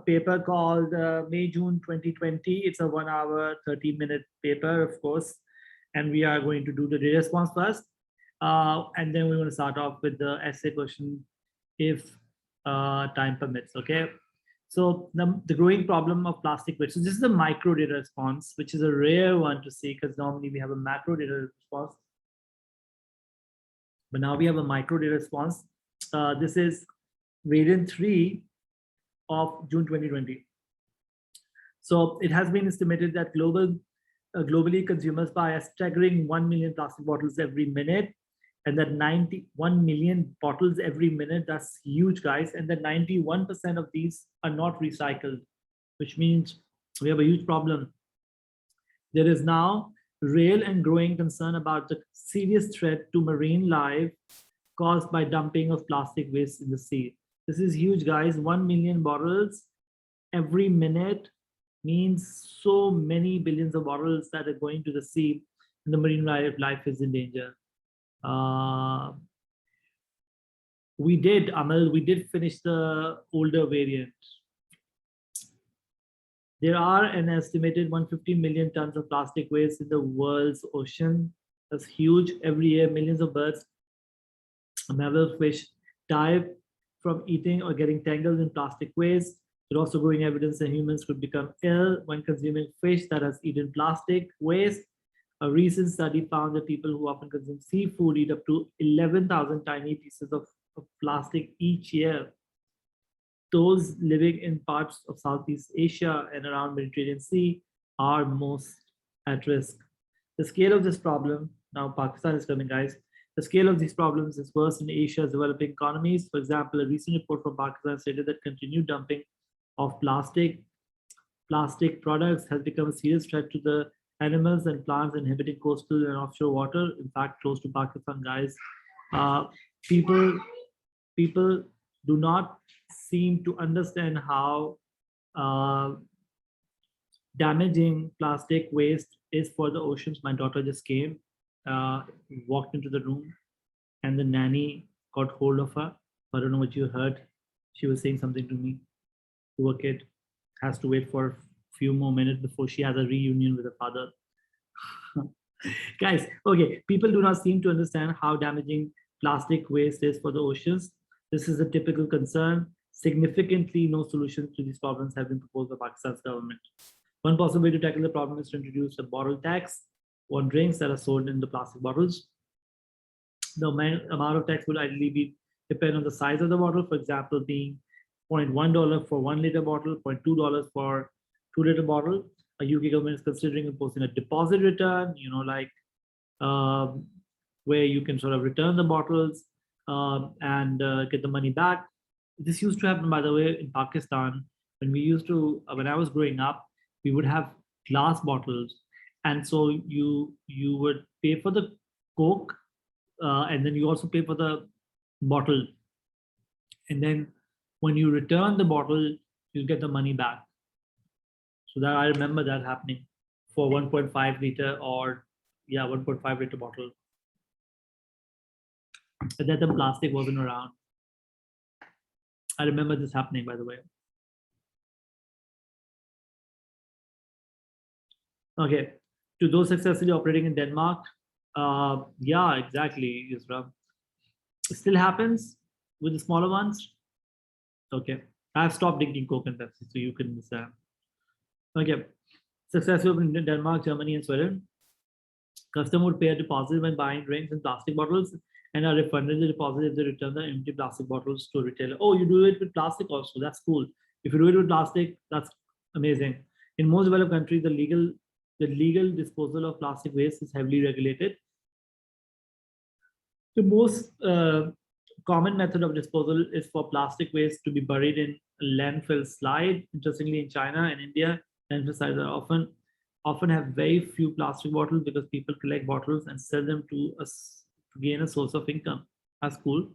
paper called May-June 2020. It's a 1 hour, 30-minute paper, of course. And we are going to do the data response first. And then we're going to start off with the essay question if time permits, okay? So the growing problem of plastic waste. So this is a micro data response, which is a rare one to see because normally we have a macro data response. But now we have a micro data response. This is variant 3 of June 2020. So it has been estimated that globally consumers buy a staggering 1 million plastic bottles every minute, and that 91 million bottles every minute, that's huge, guys. And that 91% of these are not recycled, which means we have a huge problem. There is now real and growing concern about the serious threat to marine life caused by dumping of plastic waste in the sea. This is huge, guys. 1 million bottles every minute means so many billions of bottles that are going to the sea, and the marine life is in danger. We did, Amal, we did finish the older variant. There are an estimated 150 million tons of plastic waste in the world's ocean. That's huge. Every year, millions of birds, mammals, fish die from eating or getting tangled in plastic waste. There's also growing evidence that humans could become ill when consuming fish that has eaten plastic waste. A recent study found that people who often consume seafood eat up to 11,000 tiny pieces of plastic each year. Those living in parts of Southeast Asia and around Mediterranean Sea are most at risk. The scale of this problem, now Pakistan is coming, guys. The scale of these problems is worse in Asia's developing economies. For example, a recent report from Pakistan stated that continued dumping of plastic products has become a serious threat to the animals and plants inhabiting coastal and offshore water. In fact, close to Pakistan, guys, people do not seem to understand how damaging plastic waste is for the oceans. My daughter just came, walked into the room, and the nanny got hold of her. I don't know what you heard. She was saying something to me. Poor kid has to wait for a few more minutes before she has a reunion with her father. Guys, okay, people do not seem to understand how damaging plastic waste is for the oceans. This is a typical concern. Significantly, no solutions to these problems have been proposed by Pakistan's government. One possible way to tackle the problem is to introduce a bottle tax on drinks that are sold in the plastic bottles. The amount of tax would ideally depend on the size of the bottle, for example, being $0.1 for 1 liter bottle, $0.2 for 2 liter bottle. A UK government is considering imposing a deposit return, like where you can sort of return the bottles and get the money back. This used to happen, by the way, in Pakistan. When I was growing up, we would have glass bottles. And so you would pay for the Coke and then you also pay for the bottle. And then when you return the bottle, you get the money back. So that I remember that happening for 1.5 liter or 1.5 liter bottle. But then the plastic wasn't around. I remember this happening, by the way. Okay, to those successfully operating in Denmark, yeah, exactly, Yusra. It still happens with the smaller ones. Okay, I've stopped drinking Coke and Pepsi, so you can understand. Okay, successful in Denmark, Germany, and Sweden. Customer would pay a deposit when buying drinks in plastic bottles and are refunded the deposit if they return the empty plastic bottles to a retailer. Oh, you do it with plastic also, that's cool. If you do it with plastic, that's amazing. In most developed countries, the legal disposal of plastic waste is heavily regulated. The most common method of disposal is for plastic waste to be buried in a landfill slide. Interestingly, in China and India, landfill slides are often have very few plastic bottles because people collect bottles and sell them to gain a source of income. That's cool.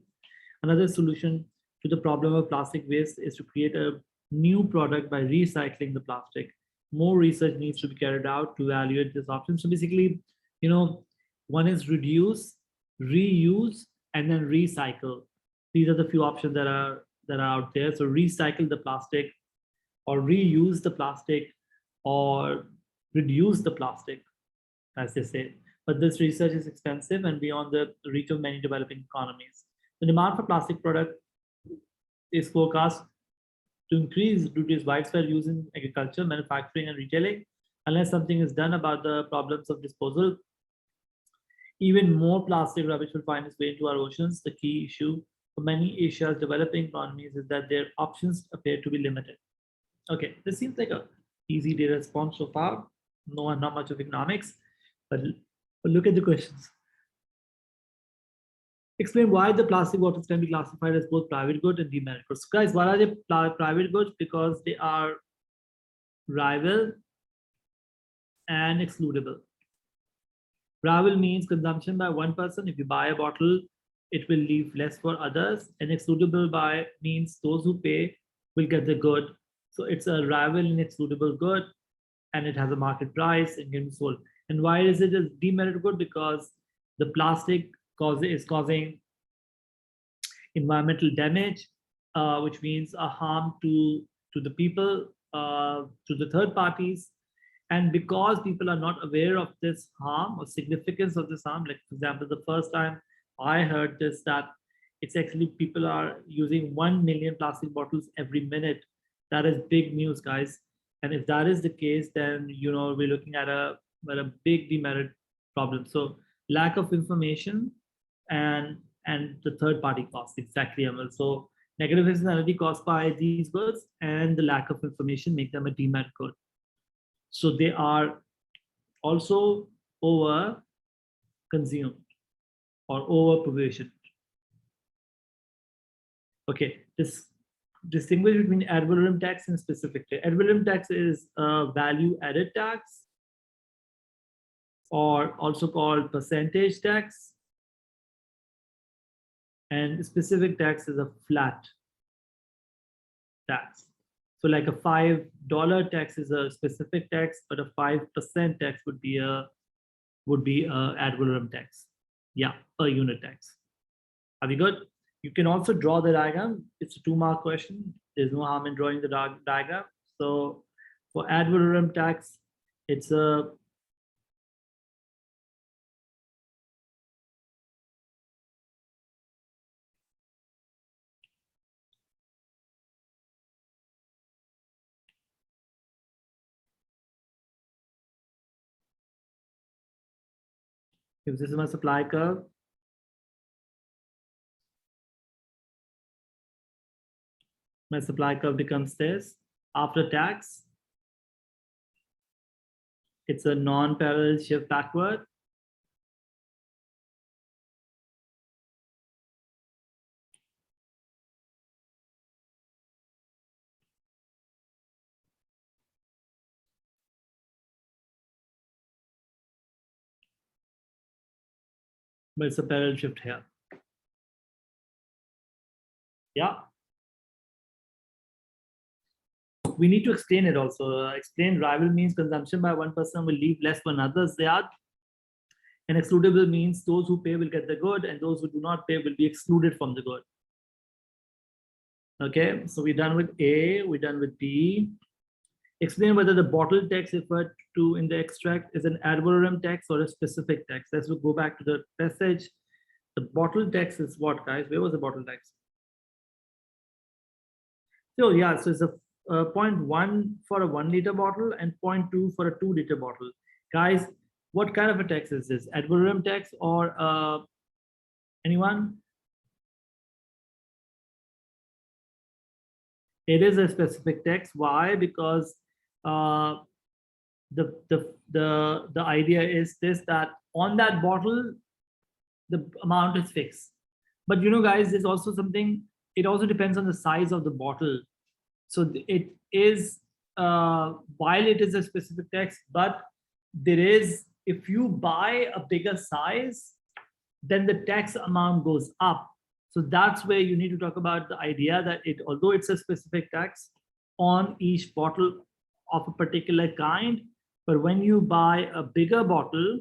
Another solution to the problem of plastic waste is to create a new product by recycling the plastic. More research needs to be carried out to evaluate this option. So basically, one is reduce, reuse, and then recycle. These are the few options that are out there. So recycle the plastic, or reuse the plastic or reduce the plastic, as they say. But this research is expensive and beyond the reach of many developing economies. The demand for plastic product is forecast to increase due to its widespread use in agriculture, manufacturing, and retailing. Unless something is done about the problems of disposal, even more plastic rubbish will find its way into our oceans. The key issue for many Asia's developing economies is that their options appear to be limited. Okay, this seems like a easy data response so far. No, not much of economics, but look at the questions. Explain why the plastic bottles can be classified as both private good and demerit goods. So guys, why are they private goods? Because they are rival and excludable. Rival means consumption by one person. If you buy a bottle, it will leave less for others. And excludable by means those who pay will get the good. So it's a rival and excludable good, and it has a market price and can be sold. And why is it a demerit good? Because the plastic is causing environmental damage, which means a harm to the people, to the third parties. And because people are not aware of this harm or significance of this harm, like for example, the first time I heard this, that it's actually people are using 1 million plastic bottles every minute. That is big news, guys. And if that is the case, then we're looking at a big demerit problem. So lack of information and the third party cost, exactly, Amal. So negative externality caused by these goods and the lack of information make them a demerit good. So they are also over consumed or over provisioned. Okay, this distinguish between ad valorem tax and specific tax. Ad valorem tax is a value added tax, or also called percentage tax, and specific tax is a flat tax. So like a $5 tax is a specific tax, but a 5% tax would be a ad valorem tax. Yeah, a unit tax. Are we good? You can also draw the diagram. It's a 2-mark question. There's no harm in drawing the diagram. So for ad valorem tax, it's a if this is my supply curve, my supply curve becomes this. After tax, it's a non-parallel shift backward. But it's a parallel shift here. Yeah. We need to explain it also. Explain rival means consumption by one person will leave less for others. And excludable means those who pay will get the good and those who do not pay will be excluded from the good. Okay, so we're done with A, we're done with B. Explain whether the bottle tax referred to in the extract is an ad valorem tax or a specific tax. Let's go back to the passage. The bottle tax is what, guys? Where was the bottle tax? So yeah, so it's a 0.1 for a 1 liter bottle and 0.2 for a 2 liter bottle. Guys, what kind of a tax is this? Ad valorem tax or anyone? It is a specific tax. Why? Because the idea is this, that on that bottle the amount is fixed. But guys, there's also something, it also depends on the size of the bottle. So it is while it is a specific tax, but there is, if you buy a bigger size, then the tax amount goes up. So that's where you need to talk about the idea that although it's a specific tax on each bottle of a particular kind, but when you buy a bigger bottle,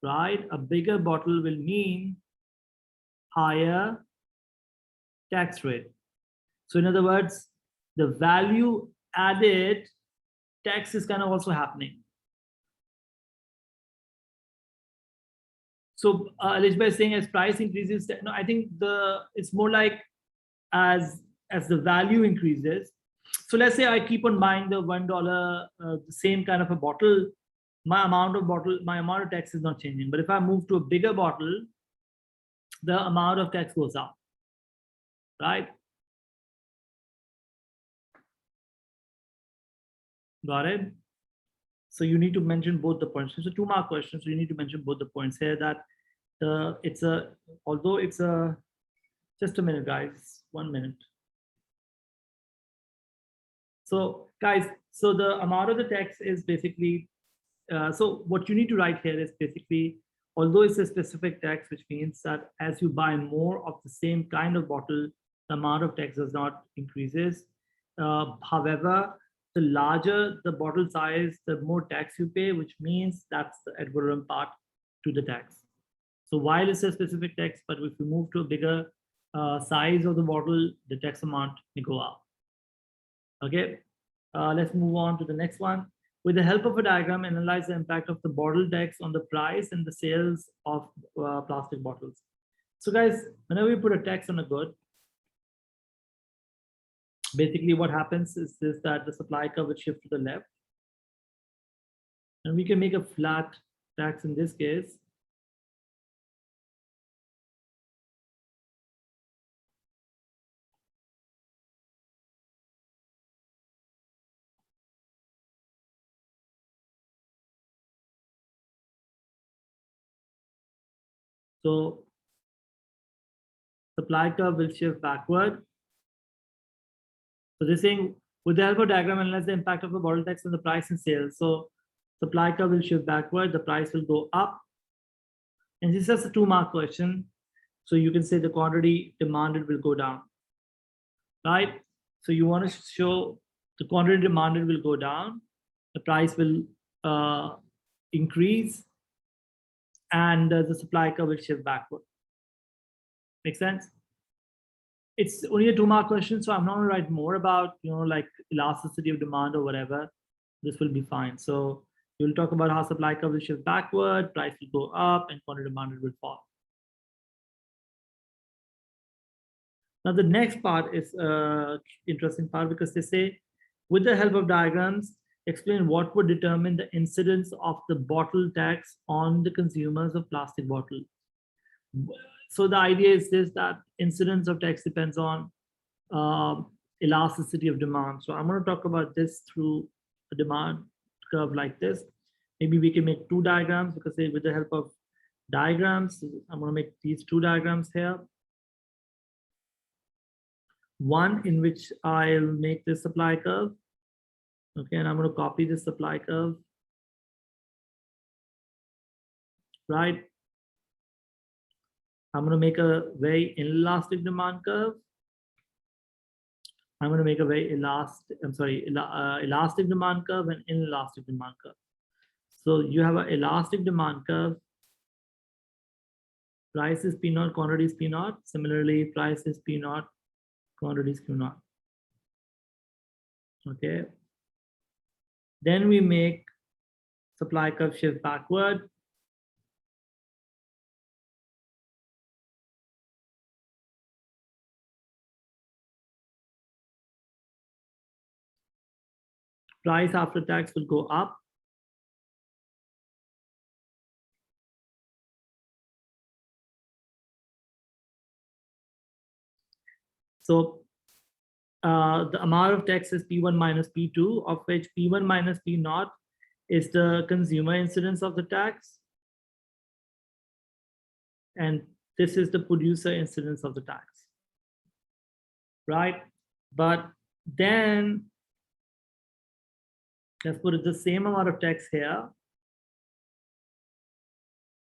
right, a bigger bottle will mean higher tax rate. So in other words, the value added tax is kind of also happening. So Alishbhai is saying as price increases, no, I think it's more like as the value increases. So let's say I keep on buying the $1, the same kind of a bottle, my amount of tax is not changing. But if I move to a bigger bottle, the amount of tax goes up, right? Got it? So you need to mention both the points. It's a 2-mark question, so you need to mention both the points here that although it's a, just a minute, guys, 1 minute. So guys, so the amount of the tax is basically, so what you need to write here is basically, although it's a specific tax, which means that as you buy more of the same kind of bottle, the amount of tax does not increases. However, the larger the bottle size, the more tax you pay, which means that's the equivalent part to the tax. So while it's a specific tax, but if you move to a bigger size of the bottle, the tax amount may go up. Okay, let's move on to the next one. With the help of a diagram, analyze the impact of the bottle tax on the price and the sales of plastic bottles. So guys, whenever you put a tax on a good, basically what happens is that the supply curve will shift to the left. And we can make a flat tax in this case. So supply curve will shift backward. So this saying with the help of diagram, analyze the impact of the bottle tax on the price and sales. So supply curve will shift backward, the price will go up. And this is a 2-mark question. So you can say the quantity demanded will go down, right? So you want to show the quantity demanded will go down, the price will increase, and the supply curve will shift backward. Make sense? It's only a 2-mark question, so I'm not going to write more about, like elasticity of demand or whatever. This will be fine. So we'll talk about how supply curve will shift backward, price will go up, and quantity demanded will fall. Now the next part is interesting part, because they say, with the help of diagrams, explain what would determine the incidence of the bottle tax on the consumers of plastic bottle. So the idea is this, that incidence of tax depends on elasticity of demand. So I'm going to talk about this through a demand curve like this. Maybe we can make 2 diagrams, because with the help of diagrams, I'm going to make these 2 diagrams here. One in which I'll make this supply curve. Okay, and I'm going to copy this supply curve. Right. I'm going to make a very inelastic demand curve. I'm going to make a very elastic demand curve and inelastic demand curve. So you have an elastic demand curve. Price is P naught, quantity is P naught. Similarly, price is P naught, quantity is Q naught. Okay. Then we make supply curve shift backward. Price after tax will go up. So the amount of tax is P1 minus P2, of which P1 minus P naught is the consumer incidence of the tax. And this is the producer incidence of the tax. Right? But then let's put it the same amount of tax here.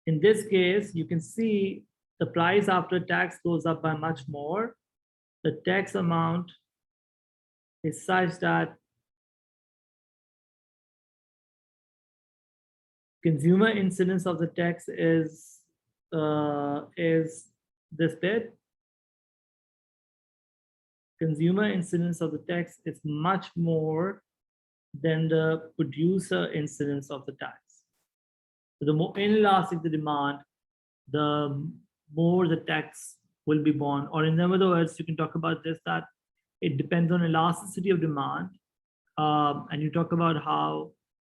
In this case, you can see the price after tax goes up by much more. The tax amount is such that consumer incidence of the tax is this bit. consumer incidence of the tax is much more than the producer incidence of the tax. So the more inelastic the demand, the more the tax will be borne. Or in other words, you can talk about this, that it depends on elasticity of demand. And you talk about how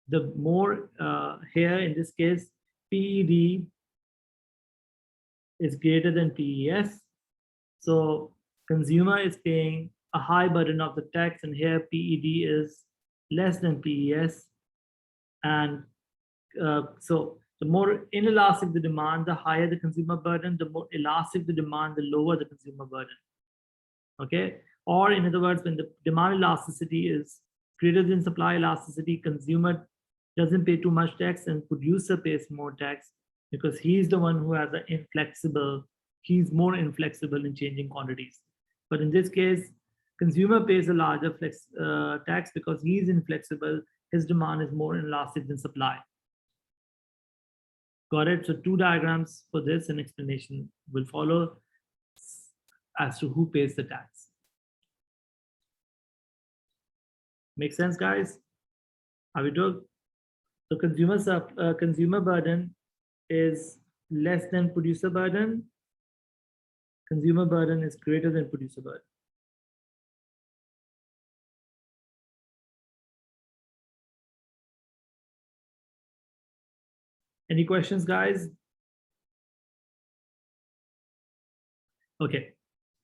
the more here in this case, PED is greater than PES. So consumer is paying a high burden of the tax, and here PED is less than PES. And so the more inelastic the demand, the higher the consumer burden. The more elastic the demand, the lower the consumer burden. Okay. Or in other words, when the demand elasticity is greater than supply elasticity, consumer doesn't pay too much tax and producer pays more tax, because he's the one who has an inflexible, he's more inflexible in changing quantities. But in this case, consumer pays a larger tax because he's inflexible. His demand is more inelastic than supply. Got it? So two diagrams for this, and explanation will follow as to who pays the tax. Make sense, guys? Are we good? So consumer burden is less than producer burden. Consumer burden is greater than producer burden. Any questions, guys? Okay.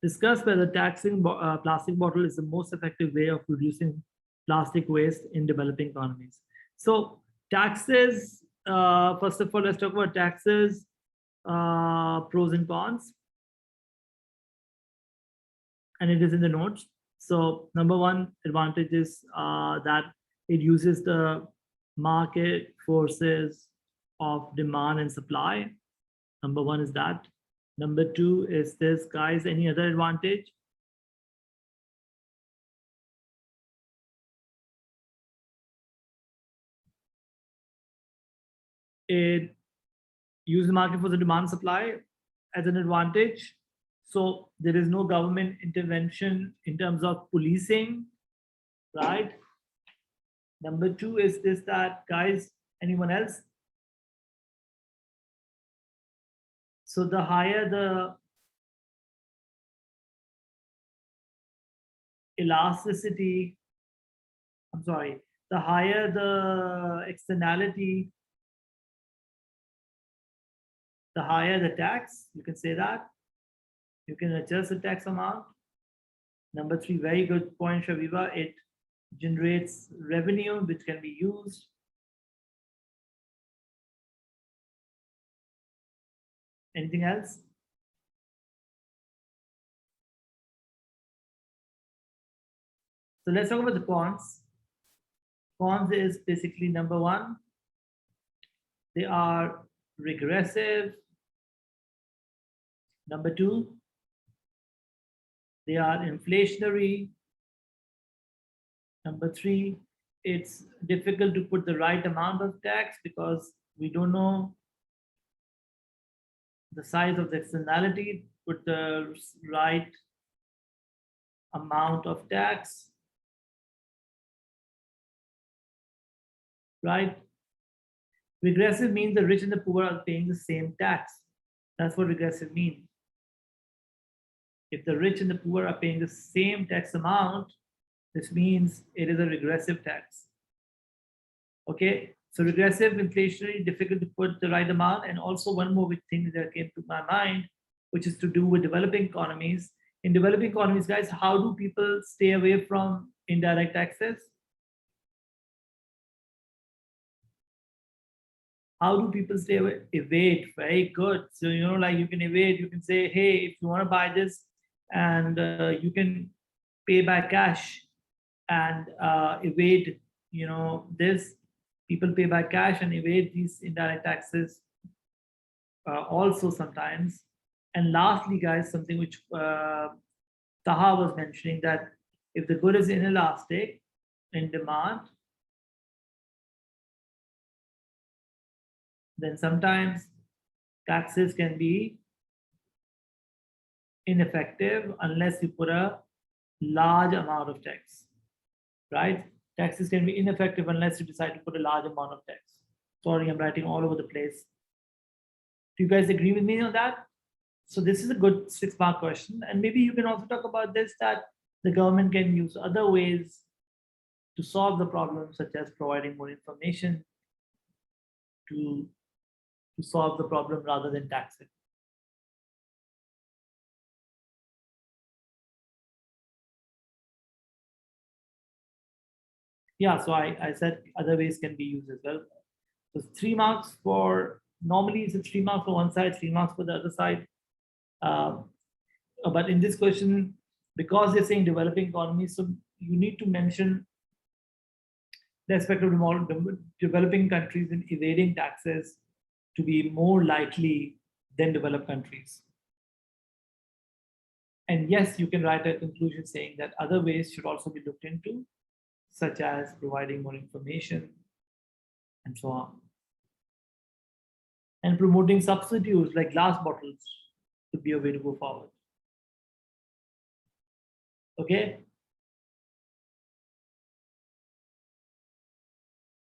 Discuss whether taxing plastic bottle is the most effective way of reducing plastic waste in developing economies. So taxes, first of all, let's talk about taxes, pros and cons. And it is in the notes. So number one advantage is that it uses the market forces of demand and supply. Number one is that. Number two is this, guys. Any other advantage? It uses the market for the demand supply as an advantage. So there is no government intervention in terms of policing, right? Number two is this, that, guys, anyone else? So the higher the elasticity, the higher the externality, the higher the tax. You can say that. You can adjust the tax amount. Number three, very good point, Shaviva. It generates revenue which can be used. Anything else? So let's talk about the cons. Cons is basically number one, they are regressive. Number two, they are inflationary. Number three, it's difficult to put the right amount of tax because we don't know the size of the externality, put the right amount of tax, right? Regressive means the rich and the poor are paying the same tax. That's what regressive means. If the rich and the poor are paying the same tax amount, this means it is a regressive tax. Okay, so regressive, inflationary, difficult to put the right amount. And also one more thing that came to my mind, which is to do with developing economies. In developing economies, guys, how do people stay away from indirect taxes? How do people stay away? Evade. Very good. So, you know, like you can evade, you can say, hey, if you want to buy this, and you can pay by cash and evade, you know, this. People pay by cash and evade these indirect taxes also sometimes. And lastly, guys, something which Taha was mentioning, that if the good is inelastic in demand, then sometimes taxes can be ineffective unless you put a large amount of text, right? Taxes can be ineffective unless you decide to put a large amount of text. Sorry, I'm writing all over the place. Do you guys agree with me on that? So this is a good 6-mark question. And maybe you can also talk about this, that the government can use other ways to solve the problem, such as providing more information to solve the problem rather than taxing. Yeah, so I said other ways can be used as well. So 3 marks for, normally it's 3 marks for one side, 3 marks for the other side. But in this question, because they're saying developing economies, so you need to mention the aspect of developing countries in evading taxes to be more likely than developed countries. And yes, you can write a conclusion saying that other ways should also be looked into, such as providing more information and so on. And promoting substitutes like glass bottles could be a way to go forward. Okay?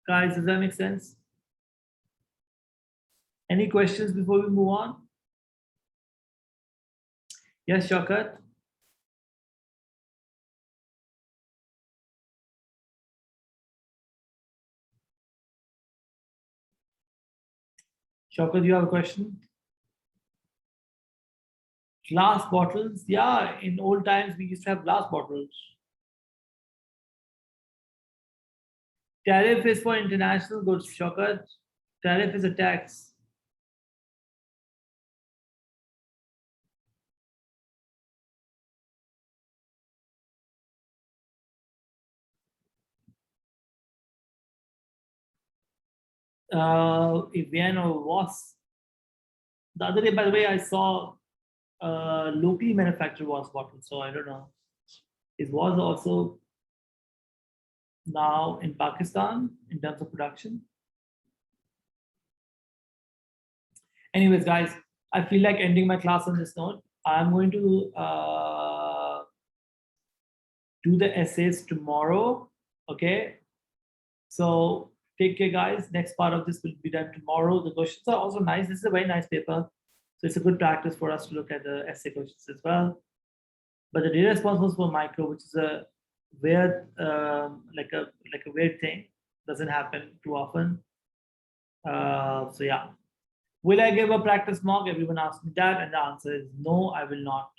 Guys, does that make sense? Any questions before we move on? Yes, Shaukat? Shaukat, you have a question? Glass bottles? Yeah, in old times we used to have glass bottles. Tariff is for international goods, Shaukat. Tariff is a tax. Evian was. The other day, by the way, I saw locally manufactured was bottle. So I don't know. It was also now in Pakistan in terms of production. Anyways, guys, I feel like ending my class on this note. I'm going to do the essays tomorrow. Okay. So take care, guys. Next part of this will be done tomorrow. The questions are also nice. This is a very nice paper. So it's a good practice for us to look at the essay questions as well. But the data response was for micro, which is a weird, like a weird thing. Doesn't happen too often. So yeah. Will I give a practice mock? Everyone asked me that, and the answer is no, I will not.